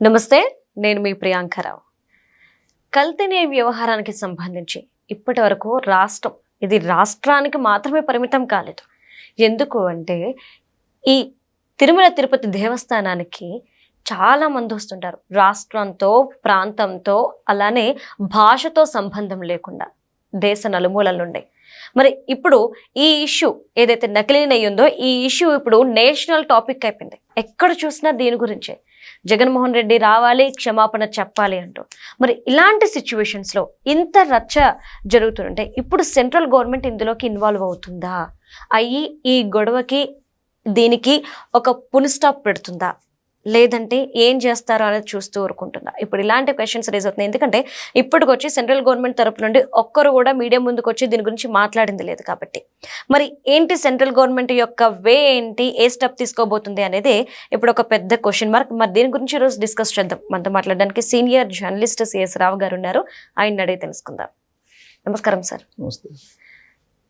నమస్తే, నేను మీ ప్రియాంకరావు. కల్తీ వ్యవహారానికి సంబంధించి ఇప్పటి వరకు ఇది రాష్ట్రానికి మాత్రమే పరిమితం కాలేదు. ఎందుకు అంటే ఈ తిరుమల తిరుపతి దేవస్థానానికి చాలా మంది వస్తుంటారు. రాష్ట్రంతో, ప్రాంతంతో, అలానే భాషతో సంబంధం లేకుండా దేశ నలుమూలల నుండి. మరి ఇప్పుడు ఈ ఇష్యూ ఏదైతే నకిలీ నెయ్యి ఉందో, ఈ ఇష్యూ ఇప్పుడు నేషనల్ టాపిక్ అయిపోయింది. ఎక్కడ చూసినా దీని గురించే జగన్మోహన్ రెడ్డి రావాలి, క్షమాపణ చెప్పాలి అంటూ. మరి ఇలాంటి సిచ్యువేషన్స్లో ఇంత రచ్చ జరుగుతుంటే ఇప్పుడు సెంట్రల్ గవర్నమెంట్ ఇందులోకి ఇన్వాల్వ్ అవుతుందా? అయ్యి ఈ గొడవకి దీనికి ఒక పుల్ స్టాప్ పెడుతుందా, లేదంటే ఏం చేస్తారో అనేది చూస్తూ ఊరుకుంటుందా? ఇప్పుడు ఇలాంటి క్వశ్చన్స్ రేజ్ అవుతున్నాయి. ఎందుకంటే ఇప్పటికొచ్చి సెంట్రల్ గవర్నమెంట్ తరపు నుండి ఒక్కరు కూడా మీడియా ముందుకు వచ్చి దీని గురించి మాట్లాడింది లేదు. కాబట్టి మరి ఏంటి సెంట్రల్ గవర్నమెంట్ యొక్క వే ఏంటి, ఏ స్టెప్ తీసుకోబోతుంది అనేది ఇప్పుడు ఒక పెద్ద క్వశ్చన్ మార్క్. మరి దీని గురించి ఈరోజు డిస్కస్ చేద్దాం. మనతో మాట్లాడడానికి సీనియర్ జర్నలిస్ట్ సిఎస్ రావు గారు ఉన్నారు. ఆయన అడిగి తెలుసుకుందాం. నమస్కారం సార్.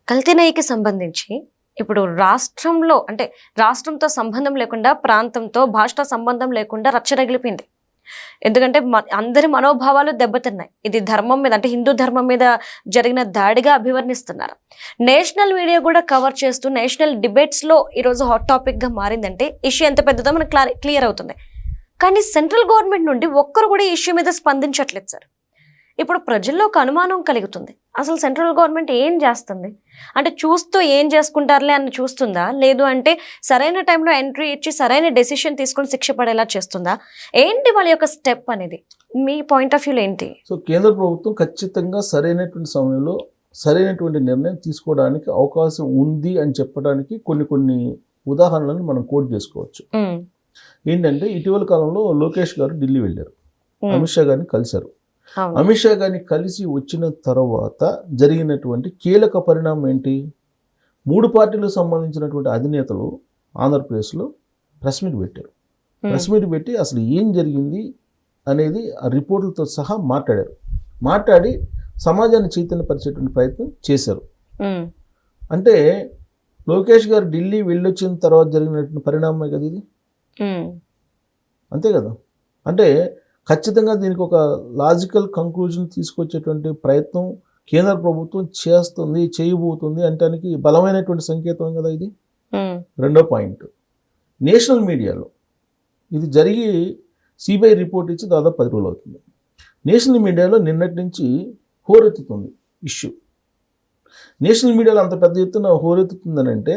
కల్తీ నెయ్యికి సంబంధించి ఇప్పుడు రాష్ట్రంలో అంటే రాష్ట్రంతో సంబంధం లేకుండా, ప్రాంతంతో, భాషతో సంబంధం లేకుండా రచ్చరగిలిపోయింది. ఎందుకంటే అందరి మనోభావాలు దెబ్బతిన్నాయి. ఇది ధర్మం మీద అంటే హిందూ ధర్మం మీద జరిగిన దాడిగా అభివర్ణిస్తున్నారు. నేషనల్ మీడియా కూడా కవర్ చేస్తూ నేషనల్ డిబేట్స్లో ఈరోజు హాట్ టాపిక్గా మారిందంటే ఇష్యూ ఎంత పెద్దదో మనకు క్లియర్ అవుతుంది. కానీ సెంట్రల్ గవర్నమెంట్ నుండి ఒక్కరు కూడా ఈ ఇష్యూ మీద స్పందించట్లేదు సార్. ఇప్పుడు ప్రజల్లో ఒక అనుమానం కలుగుతుంది, అసలు సెంట్రల్ గవర్నమెంట్ ఏం చేస్తుంది అంటే చూస్తూ ఏం చేసుకుంటారులే అని చూస్తుందా, లేదు అంటే సరైన టైంలో ఎంట్రీ ఇచ్చి సరైన డెసిషన్ తీసుకొని శిక్ష పడేలా చేస్తుందా, ఏంటి వాళ్ళ యొక్క స్టెప్ అనేది మీ పాయింట్ ఆఫ్ వ్యూలో ఏంటి? సో కేంద్ర ప్రభుత్వం ఖచ్చితంగా సరైనటువంటి సమయంలో సరైనటువంటి నిర్ణయం తీసుకోవడానికి అవకాశం ఉంది అని చెప్పడానికి కొన్ని ఉదాహరణలను మనం కోట్ చేసుకోవచ్చు. ఏంటంటే ఇటీవల కాలంలో లోకేష్ గారు ఢిల్లీ వెళ్ళారు, అమిత్ షా గారిని కలిశారు. అమిత్ షా గారిని కలిసి వచ్చిన తర్వాత జరిగినటువంటి కీలక పరిణామం ఏంటి? 3 పార్టీలకు సంబంధించినటువంటి అధినేతలు ఆంధ్రప్రదేశ్లో ప్రెస్ మీట్ పెట్టారు. ప్రెస్ మీట్ పెట్టి అసలు ఏం జరిగింది అనేది ఆ రిపోర్టులతో సహా మాట్లాడి సమాజాన్ని చైతన్యపరిచేటువంటి ప్రయత్నం చేశారు. అంటే లోకేష్ గారు ఢిల్లీ వెళ్ళొచ్చిన తర్వాత జరిగినటువంటి పరిణామమే కదా ఇది. అంతే కదా. అంటే ఖచ్చితంగా దీనికి ఒక లాజికల్ కంక్లూజన్ తీసుకొచ్చేటువంటి ప్రయత్నం కేంద్ర ప్రభుత్వం చేయబోతుంది అంటానికి బలమైనటువంటి సంకేతం కదా ఇది. రెండో పాయింట్, నేషనల్ మీడియాలో ఇది జరిగి సిబిఐ రిపోర్ట్ ఇచ్చి దాదాపు 10 రోజులు అవుతుంది. నేషనల్ మీడియాలో నిన్నటి నుంచి హోరెత్తుతుంది ఇష్యూ. నేషనల్ మీడియాలో అంత పెద్ద ఎత్తున హోరెత్తుతుందని అంటే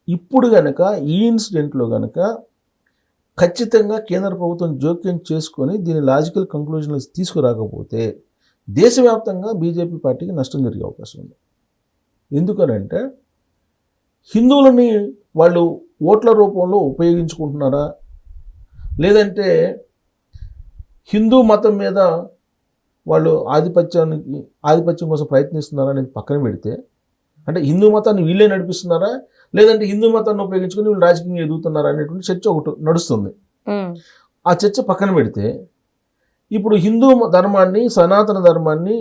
ఇప్పుడు కనుక ఈ ఇన్సిడెంట్లో కనుక ఖచ్చితంగా కేంద్ర ప్రభుత్వం జోక్యం చేసుకొని దీని లాజికల్ కంక్లూజన్లు తీసుకురాకపోతే దేశవ్యాప్తంగా బీజేపీ పార్టీకి నష్టం జరిగే అవకాశం ఉంది. ఎందుకనంటే హిందువులని వాళ్ళు ఓట్ల రూపంలో ఉపయోగించుకుంటున్నారా, లేదంటే హిందూ మతం మీద వాళ్ళు ఆధిపత్యం కోసం ప్రయత్నిస్తున్నారా అనేది పక్కన పెడితే, అంటే హిందూ మతాన్ని వీళ్ళే నడిపిస్తున్నారా, లేదంటే హిందూ మతాన్ని ఉపయోగించుకుని వీళ్ళు రాజకీయంగా ఎదుగుతున్నారా అనేటువంటి చర్చ ఒకటి నడుస్తుంది. ఆ చర్చ పక్కన పెడితే ఇప్పుడు హిందూ ధర్మాన్ని, సనాతన ధర్మాన్ని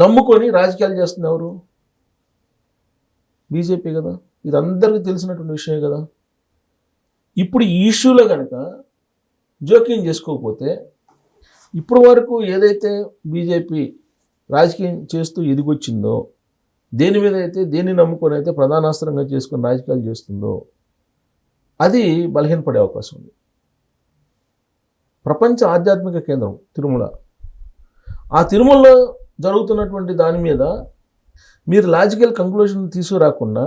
నమ్ముకొని రాజకీయాలు చేస్తుంది ఎవరు? బీజేపీ కదా. ఇది అందరికీ తెలిసినటువంటి విషయమే కదా. ఇప్పుడు ఈ ఇష్యూలో కనుక జోక్యం చేసుకోకపోతే ఇప్పుడు వరకు ఏదైతే బీజేపీ రాజకీయం చేస్తూ ఎదిగొచ్చిందో, దేన్ని నమ్ముకొని అయితే ప్రధానాస్త్రంగా చేసుకొని రాజకీయాలు చేస్తుందో అది బలహీనపడే అవకాశం ఉంది. ప్రపంచ ఆధ్యాత్మిక కేంద్రం తిరుమల, ఆ తిరుమలలో జరుగుతున్నటువంటి దాని మీద మీరు లాజికల్ కంక్లూజన్ తీసుకురాకుండా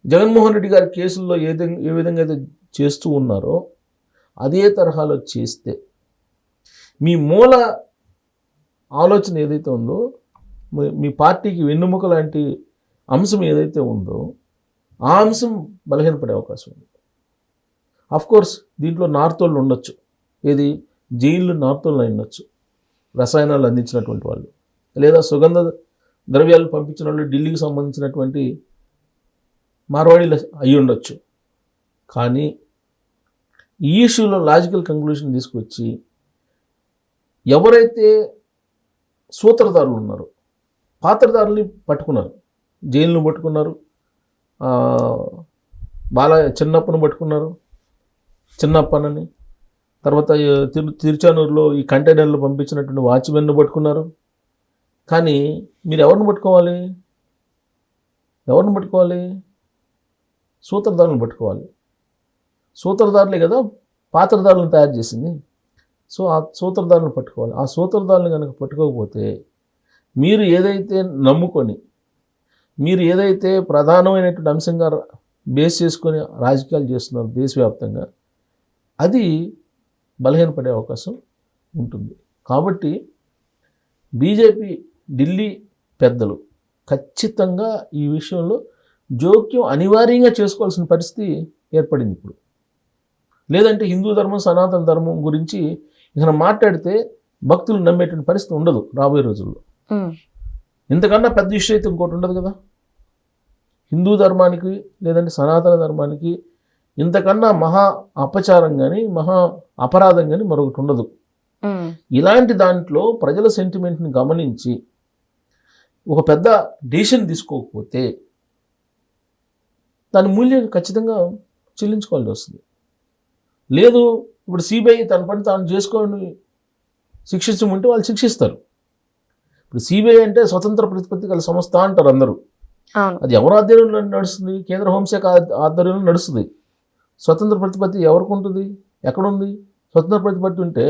జగన్మోహన్ రెడ్డి గారి కేసుల్లో ఏ విధంగా అయితే చేస్తూ ఉన్నారో అదే తరహాలో చేస్తే మీ మూల ఆలోచన ఏదైతే ఉందో, మీ పార్టీకి వెన్నుముక లాంటి అంశం ఏదైతే ఉందో ఆ అంశం బలహీనపడే అవకాశం ఉంది. అఫ్కోర్స్ దీంట్లో నార్త్ వాళ్ళు ఉండొచ్చు, ఏది జైళ్ళు నార్త్ వాళ్ళు ఉండొచ్చు, రసాయనాలు అందించినటువంటి వాళ్ళు, లేదా సుగంధ ద్రవ్యాలు పంపించిన వాళ్ళు ఢిల్లీకి సంబంధించినటువంటి మార్వాడీలు అయి ఉండొచ్చు. కానీ ఈ ఇష్యూలో లాజికల్ కంక్లూజన్ తీసుకొచ్చి ఎవరైతే సూత్రధారులు ఉన్నారు, పాత్రధారుల్ని పట్టుకున్నారు, జైలును పట్టుకున్నారు, చిన్నప్పను పట్టుకున్నారు, చిన్నప్పనని, తర్వాత తిరుచానూరులో ఈ కంటైనర్లు పంపించినటువంటి వాచ్మెన్ను పట్టుకున్నారు. కానీ మీరు ఎవరిని పట్టుకోవాలి? సూత్రధారులను పట్టుకోవాలి. సూత్రధారులే కదా పాత్రధారులను తయారు చేసింది. సో ఆ సూత్రధారులను పట్టుకోవాలి. ఆ సూత్రధారులను కనుక పట్టుకోకపోతే మీరు ఏదైతే నమ్ముకొని, మీరు ఏదైతే ప్రధానమైనటువంటి అంశంగా బేస్ చేసుకొని రాజకీయాలు చేస్తున్నారు దేశవ్యాప్తంగా, అది బలహీనపడే అవకాశం ఉంటుంది. కాబట్టి బీజేపీ ఢిల్లీ పెద్దలు ఖచ్చితంగా ఈ విషయంలో జోక్యం అనివార్యంగా చేసుకోవాల్సిన పరిస్థితి ఏర్పడింది ఇప్పుడు. లేదంటే హిందూ ధర్మం, సనాతన ధర్మం గురించి ఇక మాట్లాడితే భక్తులు నమ్మేటువంటి పరిస్థితి ఉండదు రాబోయే రోజుల్లో. ఇంతకన్నా పెద్ద ఇష్యూ అయితే ఇంకోటి ఉండదు కదా. హిందూ ధర్మానికి లేదంటే సనాతన ధర్మానికి ఇంతకన్నా మహా అపచారం కానీ మహా అపరాధం కానీ మరొకటి ఉండదు. ఇలాంటి దాంట్లో ప్రజల సెంటిమెంట్ని గమనించి ఒక పెద్ద డెసిషన్ తీసుకోకపోతే దాని మూల్యం ఖచ్చితంగా చెల్లించుకోవాల్సి వస్తుంది. లేదు ఇప్పుడు సిబిఐ తన పని తాను చేసుకొని శిక్షించమంటే వాళ్ళు శిక్షిస్తారు. ఇప్పుడు సిబిఐ అంటే స్వతంత్ర ప్రతిపత్తి గల సంస్థ అంటారు అందరూ. అది ఎవరి ఆధ్వర్యంలో నడుస్తుంది? కేంద్ర హోంశాఖ ఆధ్వర్యంలో నడుస్తుంది. స్వతంత్ర ప్రతిపత్తి ఎవరికి ఉంటుంది? ఎక్కడుంది? స్వతంత్ర ప్రతిపత్తి ఉంటే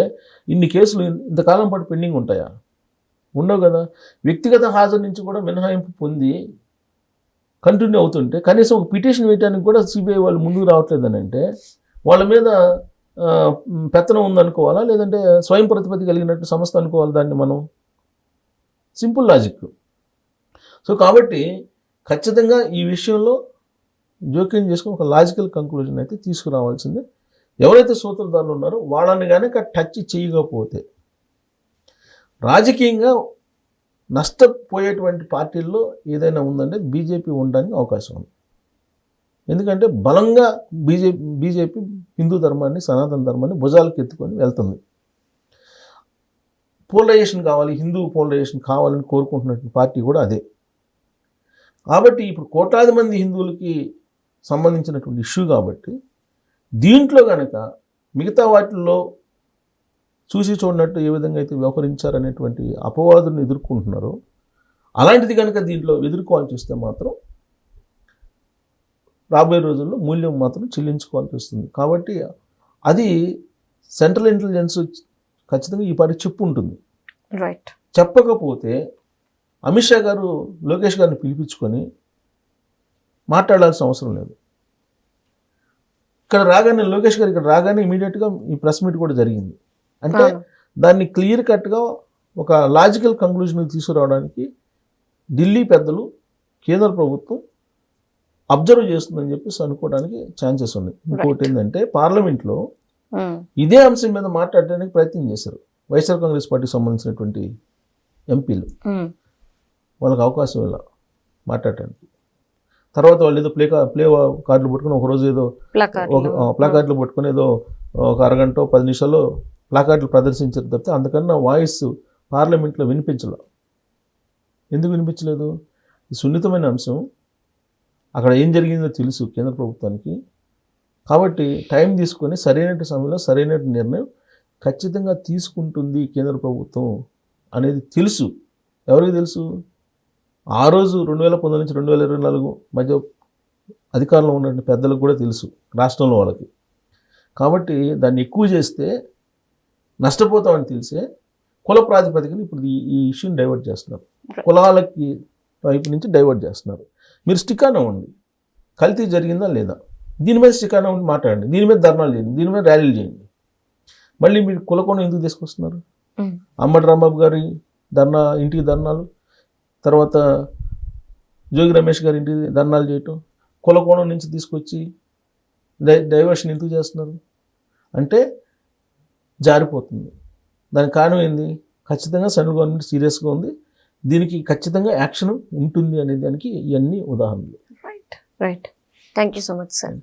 ఇన్ని కేసులు ఇంతకాలం పాటు పెండింగ్ ఉంటాయా? ఉండవు కదా. వ్యక్తిగత హాజరు నుంచి కూడా మినహాయింపు పొంది కంటిన్యూ అవుతుంటే కనీసం ఒక పిటిషన్ వేయడానికి కూడా సిబిఐ వాళ్ళు ముందుకు రావట్లేదని అంటే వాళ్ళ మీద పెత్తనం ఉందనుకోవాలా, లేదంటే స్వయం ప్రతిపత్తి కలిగినట్టు సంస్థ అనుకోవాలి దాన్ని మనం? Simple logic. సో కాబట్టి ఖచ్చితంగా ఈ విషయంలో జోక్యం చేసుకుని ఒక లాజికల్ కంక్లూజన్ అయితే తీసుకురావాల్సిందే. ఎవరైతే సూత్రధారులు ఉన్నారో వాళ్ళని కనుక టచ్ చేయకపోతే రాజకీయంగా నష్టపోయేటువంటి పార్టీల్లో ఏదైనా ఉందంటే బీజేపీ ఉండడానికి అవకాశం ఉంది. ఎందుకంటే బలంగా బీజేపీ హిందూ ధర్మాన్ని, సనాతన ధర్మాన్ని భుజాలకు ఎత్తుకొని వెళ్తుంది. పోలరైజేషన్ కావాలి, హిందూ పోలరైజేషన్ కావాలని కోరుకుంటున్నటువంటి పార్టీ కూడా అదే. కాబట్టి ఇప్పుడు కోట్లాది మంది హిందువులకి సంబంధించినటువంటి ఇష్యూ కాబట్టి దీంట్లో కనుక మిగతా వాటిల్లో చూసి చూడనట్టు ఏ విధంగా అయితే వ్యవహరించారనేటువంటి అపవాదులను ఎదుర్కొంటున్నారో అలాంటిది కనుక దీంట్లో ఎదుర్కోవాల్సి వస్తే మాత్రం రాబోయే రోజుల్లో మూల్యం మాత్రం చెల్లించుకోవాల్సి వస్తుంది. కాబట్టి అది సెంట్రల్ ఇంటెలిజెన్స్ ఖచ్చితంగా ఈ పాటి చెప్పు ఉంటుంది. రైట్. చెప్పకపోతే అమిత్ షా గారు లోకేష్ గారిని పిలిపించుకొని మాట్లాడాల్సిన అవసరం లేదు. ఇక్కడ రాగానే లోకేష్ గారు ఇక్కడ రాగానే ఇమీడియట్గా ఈ ప్రెస్ మీట్ కూడా జరిగింది. అంటే దాన్ని క్లియర్ కట్గా ఒక లాజికల్ కంక్లూజన్కి తీసుకురావడానికి ఢిల్లీ పెద్దలు, కేంద్ర ప్రభుత్వం అబ్జర్వ్ చేస్తుందని చెప్పేసి అనుకోవడానికి ఛాన్సెస్ ఉన్నాయి. ఇంకోటి ఏంటంటే పార్లమెంట్లో ఇదే అంశం మీద మాట్లాడడానికి ప్రయత్నం చేశారు వైఎస్ఆర్ కాంగ్రెస్ పార్టీకి సంబంధించినటువంటి ఎంపీలు. వాళ్ళకి అవకాశం ఇలా మాట్లాడటానికి. తర్వాత వాళ్ళు ఏదో ప్లే కార్డులు పట్టుకుని ఒకరోజు ఏదో ప్లాకార్డులు పట్టుకుని ఏదో ఒక అరగంట 10 నిమిషాల్లో ప్లాకార్డులు ప్రదర్శించారు తప్పితే అందుకన్నా వాయిస్ పార్లమెంట్లో వినిపించలేదు. ఎందుకు వినిపించలేదు? ఈ సున్నితమైన అంశం, అక్కడ ఏం జరిగిందో తెలుసు కేంద్ర ప్రభుత్వానికి. కాబట్టి టైం తీసుకొని సరైన సమయంలో సరైన నిర్ణయం ఖచ్చితంగా తీసుకుంటుంది కేంద్ర ప్రభుత్వం అనేది తెలుసు. ఎవరికి తెలుసు? ఆ రోజు 2019 నుంచి 2024 మధ్య అధికారంలో ఉన్న పెద్దలకు కూడా తెలుసు, రాష్ట్రంలో వాళ్ళకి. కాబట్టి దాన్ని ఎక్కువ చేస్తే నష్టపోతామని తెలిసే కుల ప్రాతిపదికన ఇప్పుడు ఈ ఇష్యూని డైవర్ట్ చేస్తున్నారు. కులాలకి వైపు నుంచి డైవర్ట్ చేస్తున్నారు. మీరు స్టిక్ ఆన్ అవ్వండి, కల్తీ జరిగిందా లేదా, దీని మీద స్టిక్ ఆన్ అవ్వండి, మాట్లాడండి, దీని మీద ధర్నాలు చేయండి, దీని మీద ర్యాలీలు చేయండి. మళ్ళీ మీరు కులకోణం ఎందుకు తీసుకొస్తున్నారు? అంబటి రాంబాబు గారి ఇంటికి ధర్నాలు, తర్వాత జోగి రమేష్ గారి ఇంటికి ధర్నాలు చేయటం, కులకోణం నుంచి తీసుకొచ్చి డైవర్షన్ ఎందుకు చేస్తున్నారు? అంటే జారిపోతుంది. దానికి కారణం ఏంది? ఖచ్చితంగా సెంట్రల్ గవర్నమెంట్ సీరియస్గా ఉంది, దీనికి ఖచ్చితంగా యాక్షన్ ఉంటుంది అనే దానికి ఇవన్నీ ఉదాహరణలు. Right. Thank you so much sir.